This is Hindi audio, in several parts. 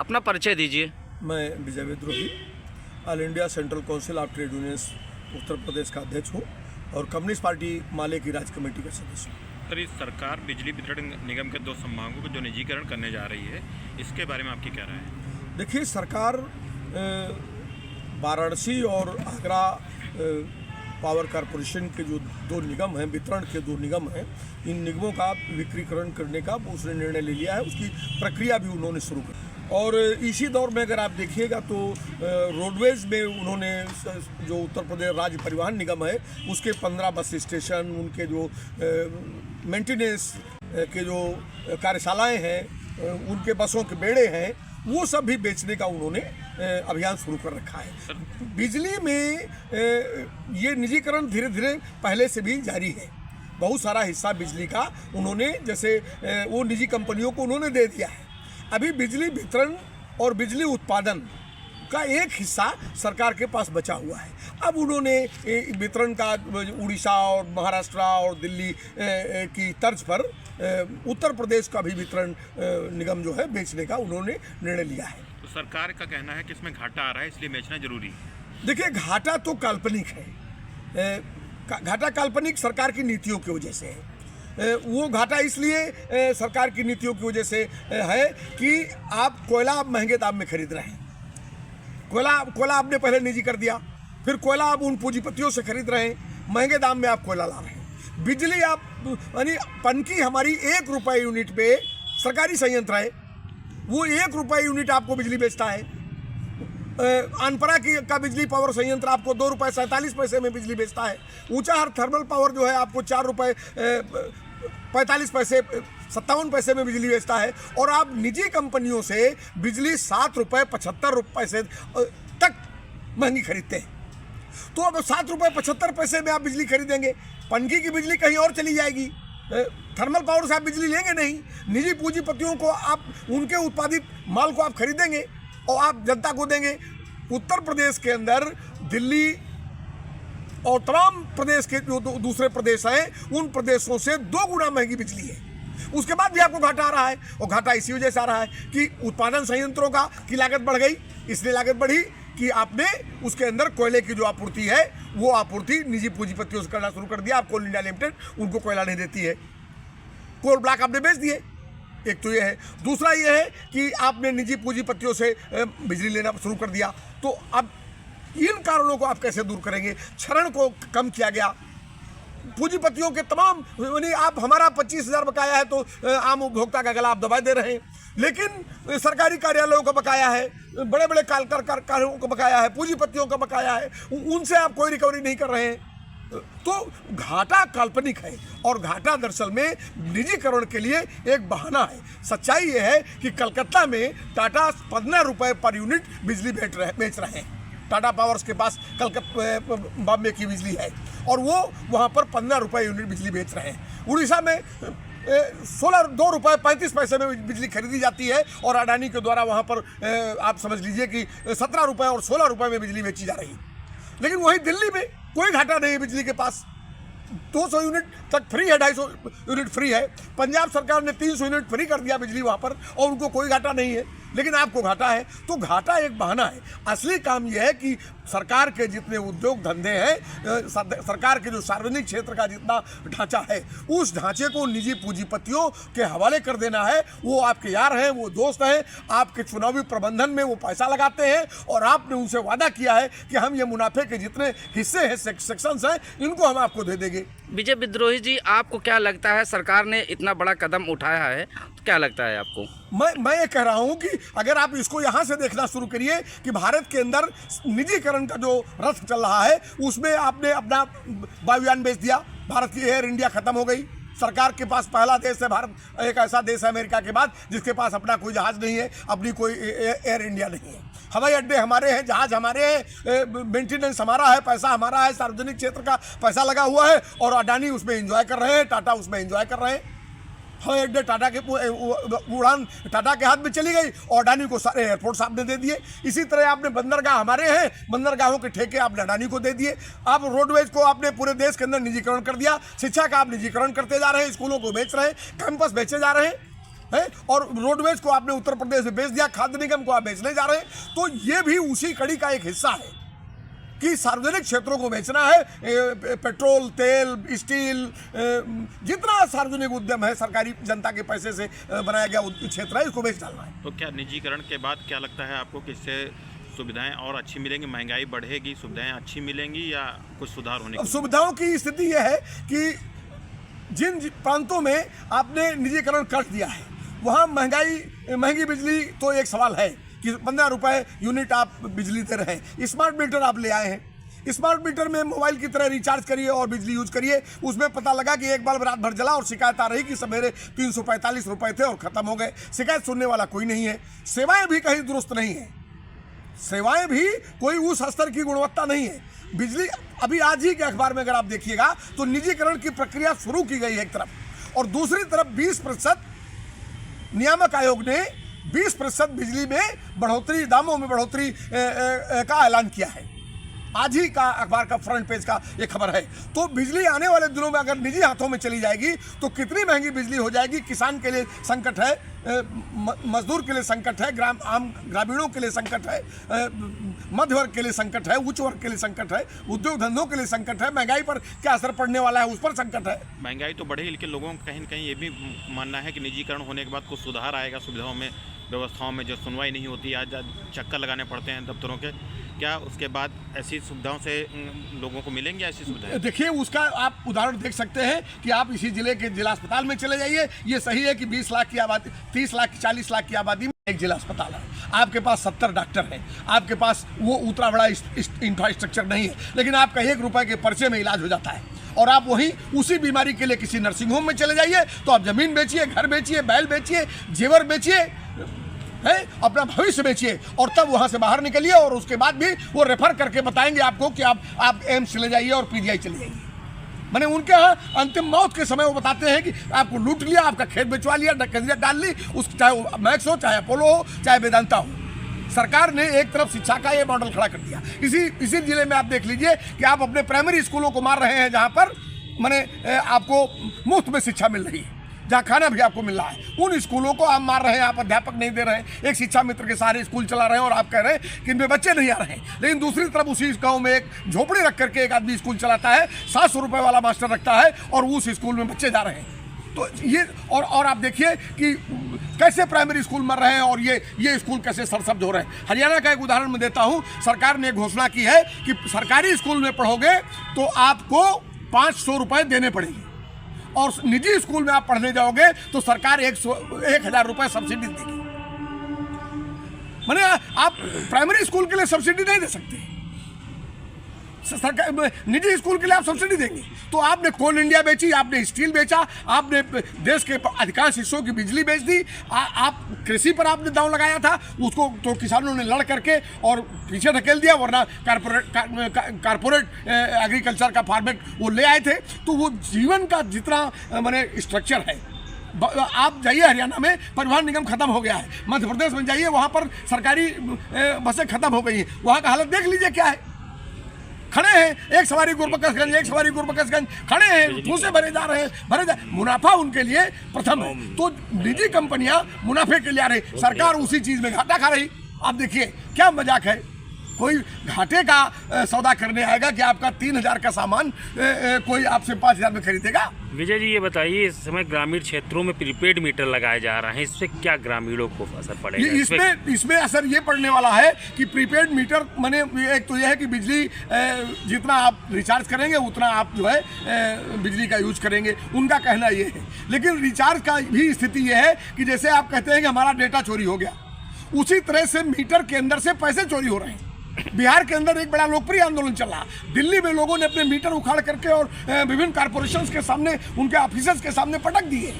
अपना परिचय दीजिए। मैं Vijay Vidrohi All India Central Council of Trade Unions Uttar Pradesh का अध्यक्ष हूँ और कम्युनिस्ट पार्टी माले की राज्य कमेटी का सदस्य हूँ। सर, इस सरकार बिजली वितरण निगम के 2 संभागों को जो निजीकरण करने जा रही है, इसके बारे में आपकी क्या राय है? देखिए, सरकार वाराणसी और आगरा पावर कॉरपोरेशन के जो 2 निगम हैं, वितरण के 2 निगम हैं, इन निगमों का विकेंद्रीकरण करने का उसने निर्णय ले लिया है। उसकी प्रक्रिया भी उन्होंने शुरू कर और इसी दौर में अगर आप देखिएगा तो रोडवेज में उन्होंने जो उत्तर प्रदेश राज्य परिवहन निगम है उसके 15 बस स्टेशन, उनके जो मेंटेनेंस के जो कार्यशालाएं हैं, उनके बसों के बेड़े हैं, वो सब भी बेचने का उन्होंने अभियान शुरू कर रखा है। बिजली में ये निजीकरण धीरे धीरे पहले से भी जारी है। बहुत सारा हिस्सा बिजली का उन्होंने जैसे वो निजी कंपनियों को उन्होंने दे दिया है। अभी बिजली वितरण और बिजली उत्पादन का एक हिस्सा सरकार के पास बचा हुआ है। अब उन्होंने वितरण का उड़ीसा और महाराष्ट्र और दिल्ली की तर्ज पर उत्तर प्रदेश का भी वितरण निगम जो है बेचने का उन्होंने निर्णय लिया है। तो सरकार का कहना है कि इसमें घाटा आ रहा है, इसलिए बेचना जरूरी है। देखिए, घाटा तो काल्पनिक है। घाटा काल्पनिक सरकार की नीतियों की वजह से है। वो घाटा इसलिए सरकार की नीतियों की वजह से है कि आप कोयला महंगे दाम में खरीद रहे हैं। कोयला आपने पहले निजी कर दिया, फिर कोयला आप उन पूंजीपतियों से खरीद रहे हैं, महंगे दाम में आप कोयला ला रहे हैं। बिजली आप यानी पनकी हमारी 1 रुपये यूनिट पे सरकारी संयंत्र है, वो 1 रुपये यूनिट आपको बिजली बेचता है। अनपरा का बिजली पावर संयंत्र आपको 2 रुपये 47 पैसे में बिजली बेचता है। ऊंचाहार थर्मल पावर जो है आपको 4 रुपये 45 पैसे 57 पैसे में बिजली बेचता है। और आप निजी कंपनियों से बिजली 7 रुपये 75 पैसे तक महंगी खरीदते हैं। तो अब 7 रुपये 75 पैसे में आप बिजली खरीदेंगे, पनकी की बिजली कहीं और चली जाएगी। थर्मल पावर से आप बिजली लेंगे नहीं, निजी पूंजीपतियों को आप उनके उत्पादित माल को आप खरीदेंगे और आप जनता को देंगे। उत्तर प्रदेश के अंदर दिल्ली और तमाम प्रदेश के जो दूसरे प्रदेश हैं, उन प्रदेशों से 2 गुना महंगी बिजली है। उसके बाद भी आपको घाटा आ रहा है, और घाटा इसी वजह से आ रहा है कि उत्पादन संयंत्रों की लागत बढ़ गई। इसलिए लागत बढ़ी कि आपने उसके अंदर कोयले की जो आपूर्ति है वो आपूर्ति निजी पूंजीपतियों से करना शुरू कर दिया। आप कोल इंडिया लिमिटेड उनको कोयला नहीं देती है, कोल ब्लॉक आपने बेच दिए। एक तो ये है। दूसरा ये है कि आपने निजी पूंजीपतियों से बिजली लेना शुरू कर दिया। तो अब इन कारणों को आप कैसे दूर करेंगे? क्षरण को कम किया गया, पूंजीपतियों के तमाम आप हमारा 25,000 बकाया है तो आम उपभोक्ता का गला आप दबा दे रहे हैं, लेकिन सरकारी कार्यालयों का बकाया है, बड़े बड़े कार्यों का बकाया है, पूंजीपतियों का बकाया है, उनसे आप कोई रिकवरी नहीं कर रहे हैं। तो घाटा काल्पनिक है और घाटा दरअसल में निजीकरण के लिए एक बहाना है। सच्चाई यह है कि कलकत्ता में टाटा 15 रुपये पर यूनिट बिजली बेच रहे हैं। टाटा पावर्स के पास कलकत्ता बॉम्बे की बिजली है और वो वहाँ पर 15 रुपये यूनिट बिजली बेच रहे हैं। उड़ीसा में 2 रुपये 35 पैसे में बिजली खरीदी जाती है और अडानी के द्वारा वहाँ पर आप समझ लीजिए कि 17 रुपये और 16 रुपये में बिजली बेची जा रही है। लेकिन वही दिल्ली में कोई घाटा नहीं है, बिजली के पास 200 यूनिट तक फ्री है, 250 यूनिट फ्री है। पंजाब सरकार ने 300 यूनिट फ्री कर दिया बिजली वहाँ पर और उनको कोई घाटा नहीं है, लेकिन आपको घाटा है। तो घाटा एक बहाना है। असली काम यह है कि सरकार के जितने उद्योग धंधे हैं, सरकार के जो सार्वजनिक क्षेत्र का जितना ढांचा है, उस ढांचे को निजी पूंजीपतियों के हवाले कर देना है। वो आपके यार हैं, वो दोस्त हैं, आपके चुनावी प्रबंधन में वो पैसा लगाते हैं और आपने उनसे वादा किया है कि हम ये मुनाफे के जितने हिस्से हैं, सेक्शंस हैं, इनको हम आपको दे देंगे। विजय विद्रोही जी, आपको क्या लगता है, सरकार ने इतना बड़ा कदम उठाया है तो क्या लगता है आपको? मैं ये कह रहा हूँ कि अगर आप इसको यहाँ से देखना शुरू करिए कि भारत के अंदर निजीकरण का जो रथ चल रहा है उसमें आपने अपना वायुयान बेच दिया। भारत की एयर इंडिया खत्म हो गई। सरकार के पास पहला देश है भारत, एक ऐसा देश है अमेरिका के बाद जिसके पास अपना कोई जहाज़ नहीं है, अपनी कोई एयर इंडिया नहीं है। हवाई अड्डे हमारे हैं, जहाज़ हमारे हैं, मेंटेनेंस हमारा है, पैसा हमारा है, सार्वजनिक क्षेत्र का पैसा लगा हुआ है और अडानी उसमें एंजॉय कर रहे हैं, टाटा उसमें एंजॉय कर रहे हैं। हवाई अड्डे टाटा के उड़ान टाटा के हाथ में चली गई और अडानी को सारे एयरपोर्ट्स आपने दे दिए। इसी तरह आपने बंदरगाह हमारे हैं, बंदरगाहों के ठेके आपने अडानी को दे दिए। आप रोडवेज को आपने पूरे देश के अंदर निजीकरण कर दिया। शिक्षा का आप निजीकरण करते जा रहे हैं, स्कूलों को बेच रहे हैं, कैंपस बेचे जा रहे हैं। है, और रोडवेज को आपने उत्तर प्रदेश में बेच दिया, खाद्य निगम को आप बेचने जा रहे हैं। तो ये भी उसी कड़ी का एक हिस्सा है कि सार्वजनिक क्षेत्रों को बेचना है। पेट्रोल, तेल, स्टील, जितना सार्वजनिक उद्यम है, सरकारी जनता के पैसे से बनाया गया क्षेत्र है, इसको बेच डालना है। तो क्या निजीकरण के बाद क्या लगता है आपको कि इससे सुविधाएं और अच्छी मिलेंगी, महंगाई बढ़ेगी, सुविधाएं अच्छी मिलेंगी या कुछ सुधार होने की? सुविधाओं की स्थिति यह है कि जिन प्रांतों में आपने निजीकरण कर दिया है वहाँ महंगी बिजली तो एक सवाल है कि 15 रुपये यूनिट आप बिजली दे रहे हैं। स्मार्ट मीटर आप ले आए हैं, स्मार्ट मीटर में मोबाइल की तरह रिचार्ज करिए और बिजली यूज करिए। उसमें पता लगा कि एक बल्ब रात भर जला और शिकायत आ रही कि सवेरे 345 रुपये थे और ख़त्म हो गए। शिकायत सुनने वाला कोई नहीं है। सेवाएं भी कहीं दुरुस्त नहीं है, सेवाएं भी कोई उस स्तर की गुणवत्ता नहीं है। बिजली अभी आज ही के अखबार में अगर आप देखिएगा तो निजीकरण की प्रक्रिया शुरू की गई है एक तरफ, और दूसरी तरफ 20% नियामक आयोग ने 20% बिजली में बढ़ोतरी, दामों में बढ़ोतरी का ऐलान किया है। आज ही का अखबार का फ्रंट पेज का ये खबर है। तो बिजली आने वाले दिनों में अगर निजी हाथों में चली जाएगी तो कितनी महंगी बिजली हो जाएगी। किसान के लिए संकट है, मजदूर के लिए संकट है, आम ग्रामीणों के लिए संकट है, मध्य वर्ग के लिए संकट है, उच्च वर्ग के लिए संकट है, उद्योग धंधों के लिए संकट है। महंगाई पर क्या असर पड़ने वाला है उस पर संकट है। महंगाई तो बढ़ेगी, लेकिन लोगों का कहीं न कहीं ये भी मानना है कि निजीकरण होने के बाद कुछ सुधार आएगा सुविधाओं में, व्यवस्थाओं में। जो सुनवाई नहीं होती, आज चक्कर लगाने पड़ते हैं दफ्तरों के, क्या उसके बाद ऐसी सुविधाओं से लोगों को मिलेंगी ऐसी सुविधाएं? देखिए, उसका आप उदाहरण देख सकते हैं कि आप इसी जिले के जिला अस्पताल में चले जाइए। ये सही है कि 20 लाख की आबादी, 30 लाख 40 लाख की आबादी में एक जिला अस्पताल है, आपके पास 70 डॉक्टर हैं, आपके पास वो उतना बड़ा इंफ्रास्ट्रक्चर नहीं है, लेकिन आपका 1 रुपए के पर्चे में इलाज हो जाता है। और आप वहीं उसी बीमारी के लिए किसी नर्सिंग होम में चले जाइए तो आप जमीन बेचिए, घर बेचिए, बैल बेचिए, जेवर बेचिए, है, अपना भविष्य बेचिए, और तब वहां से बाहर निकलिए और उसके बाद भी वो रेफर करके बताएंगे आपको कि आप एम्स चले जाइए और पीजीआई चले जाइए। मैंने उनके यहाँ अंतिम मौत के समय वो बताते हैं कि आपको लूट लिया, आपका खेत बेचवा लिया, डकैती डाल ली, उस चाहे मैक्स हो, चाहे अपोलो हो, चाहे वेदांता हो। सरकार ने एक तरफ शिक्षा का ये मॉडल खड़ा कर दिया। इसी जिले में आप देख लीजिए कि आप अपने प्राइमरी स्कूलों को मार रहे हैं जहाँ पर मैंने आपको मुफ्त में शिक्षा मिल रही है, जहाँ खाना भी आपको मिल रहा है। उन स्कूलों को आप मार रहे हैं, आप अध्यापक नहीं दे रहे हैं। एक शिक्षा मित्र के सारे स्कूल चला रहे हैं और आप कह रहे हैं कि इनमें बच्चे नहीं आ रहे हैं, लेकिन दूसरी तरफ उसी गांव में एक झोपड़ी रख करके एक आदमी स्कूल चलाता है, 700 रुपये वाला मास्टर रखता है और उस स्कूल में बच्चे जा रहे हैं। तो ये और आप देखिए कि कैसे प्राइमरी स्कूल मर रहे हैं और ये स्कूल कैसे सरसब्ज हो रहे हैं। हरियाणा का एक उदाहरण मैं देता हूँ। सरकार ने घोषणा की है कि सरकारी स्कूल में पढ़ोगे तो आपको 500 रुपये देने पड़ेंगे, और निजी स्कूल में आप पढ़ने जाओगे तो सरकार 1,000 रुपये सब्सिडी देगी। माने आप प्राइमरी स्कूल के लिए सब्सिडी नहीं दे सकते, सरकार निजी स्कूल के लिए आप सब्सिडी देंगे। तो आपने कोल इंडिया बेची, आपने स्टील बेचा, आपने देश के अधिकांश हिस्सों की बिजली बेच दी। आप कृषि पर आपने दांव लगाया था, उसको तो किसानों ने लड़ करके और पीछे ढकेल दिया, वरना कारपोरेट एग्रीकल्चर का फार्मेट वो ले आए थे। तो वो जीवन का जितना माने स्ट्रक्चर है, आप जाइए हरियाणा में परिवहन निगम खत्म हो गया है, मध्य प्रदेश में जाइए वहाँ पर सरकारी बसें खत्म हो गई हैं, वहाँ का हालत देख लीजिए क्या है। खड़े हैं एक सवारी गुरबकसगंज, एक सवारी गुरबकसगंज, खड़े हैं, ठूसे भरे जा रहे हैं, मुनाफा उनके लिए प्रथम है। तो निजी कंपनियां मुनाफे के लिए आ रही, सरकार उसी चीज में घाटा खा रही। आप देखिए क्या मजाक है, कोई घाटे का सौदा करने आएगा कि आपका 3,000 का सामान कोई आपसे 5,000 में खरीदेगा। विजय जी, ये बताइए, इस समय ग्रामीण क्षेत्रों में प्रीपेड मीटर लगाए जा रहे हैं, इससे क्या ग्रामीणों को असर पड़ेगा? इसमें असर ये पड़ने वाला है कि प्रीपेड मीटर माने एक तो यह है कि बिजली जितना आप रिचार्ज करेंगे उतना आप जो है बिजली का यूज करेंगे, उनका कहना ये है। लेकिन रिचार्ज का भी स्थिति ये है कि जैसे आप कहते हैं कि हमारा डेटा चोरी हो गया, उसी तरह से मीटर के अंदर से पैसे चोरी हो रहे हैं। बिहार के अंदर एक बड़ा लोकप्रिय आंदोलन चल रहा, दिल्ली में लोगों ने अपने मीटर उखाड़ करके और विभिन्न कॉर्पोरेशंस के सामने, उनके ऑफिसर्स के सामने पटक दिए।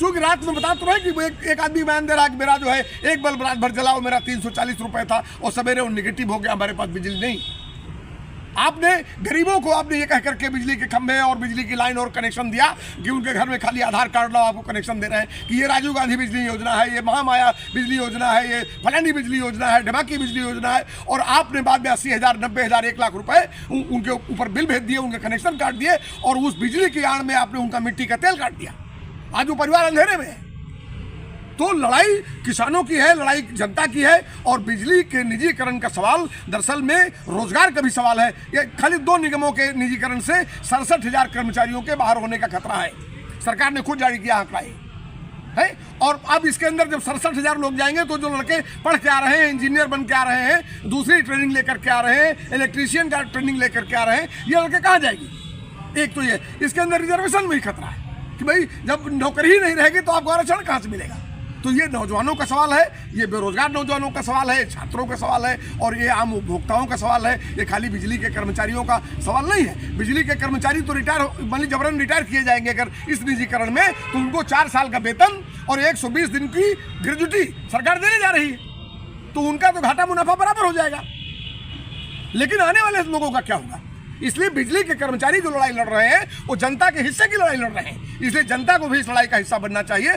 चूंकि रात में बता तो रहे कि एक आदमी बयान दे रहा कि मेरा जो है एक बल्ब रात भर जला, मेरा 340 रुपये था और सवेरे वो निगेटिव हो गया, हमारे पास बिजली नहीं। आपने गरीबों को आपने ये कह करके बिजली के खंभे और बिजली की लाइन और कनेक्शन दिया कि उनके घर में खाली आधार कार्ड लाओ, आपको कनेक्शन दे रहे हैं कि ये राजीव गांधी बिजली योजना है, ये महामाया बिजली योजना है, ये फलानी बिजली योजना है, ढमाकी बिजली योजना है। और आपने बाद में 80,000, 90,000, 1 लाख रुपए उनके ऊपर बिल भेज दिए, उनके कनेक्शन काट दिए, और उस बिजली की आड़ में आपने उनका मिट्टी का तेल काट दिया। आज वो परिवार अंधेरे में है। तो लड़ाई किसानों की है, लड़ाई जनता की है। और बिजली के निजीकरण का सवाल दरअसल में रोजगार का भी सवाल है। ये खाली 2 निगमों के निजीकरण से 67,000 कर्मचारियों के बाहर होने का खतरा है। सरकार ने खुद जारी किया आंकड़ा है। और अब इसके अंदर जब 67,000 लोग जाएंगे तो जो लड़के पढ़ के आ रहे हैं, इंजीनियर बन के आ रहे हैं, दूसरी ट्रेनिंग लेकर के आ रहे हैं, इलेक्ट्रीशियन का ट्रेनिंग लेकर के आ रहे हैं, ये लड़के कहाँ जाएंगे? एक तो ये, इसके अंदर रिजर्वेशन में ही खतरा है कि भाई जब नौकरी ही नहीं रहेगी तो आपको आरक्षण कहाँ से मिलेगा। तो ये नौजवानों का सवाल है, ये बेरोजगार नौजवानों का सवाल है, छात्रों का सवाल है, और ये आम उपभोक्ताओं का सवाल है। ये खाली बिजली के कर्मचारियों का सवाल नहीं है। बिजली के कर्मचारी तो मान जबरन रिटायर किए जाएंगे अगर इस निजीकरण में, तो उनको 4 साल का वेतन और 120 दिन की ग्रेजुटी सरकार देने जा रही है, तो उनका तो घाटा मुनाफा बराबर हो जाएगा। लेकिन आने वाले लोगों का क्या होगा? इसलिए बिजली के कर्मचारी जो लड़ाई लड़ रहे हैं वो जनता के हिस्से की लड़ाई लड़ रहे हैं, इसलिए जनता को भी इस लड़ाई का हिस्सा बनना चाहिए।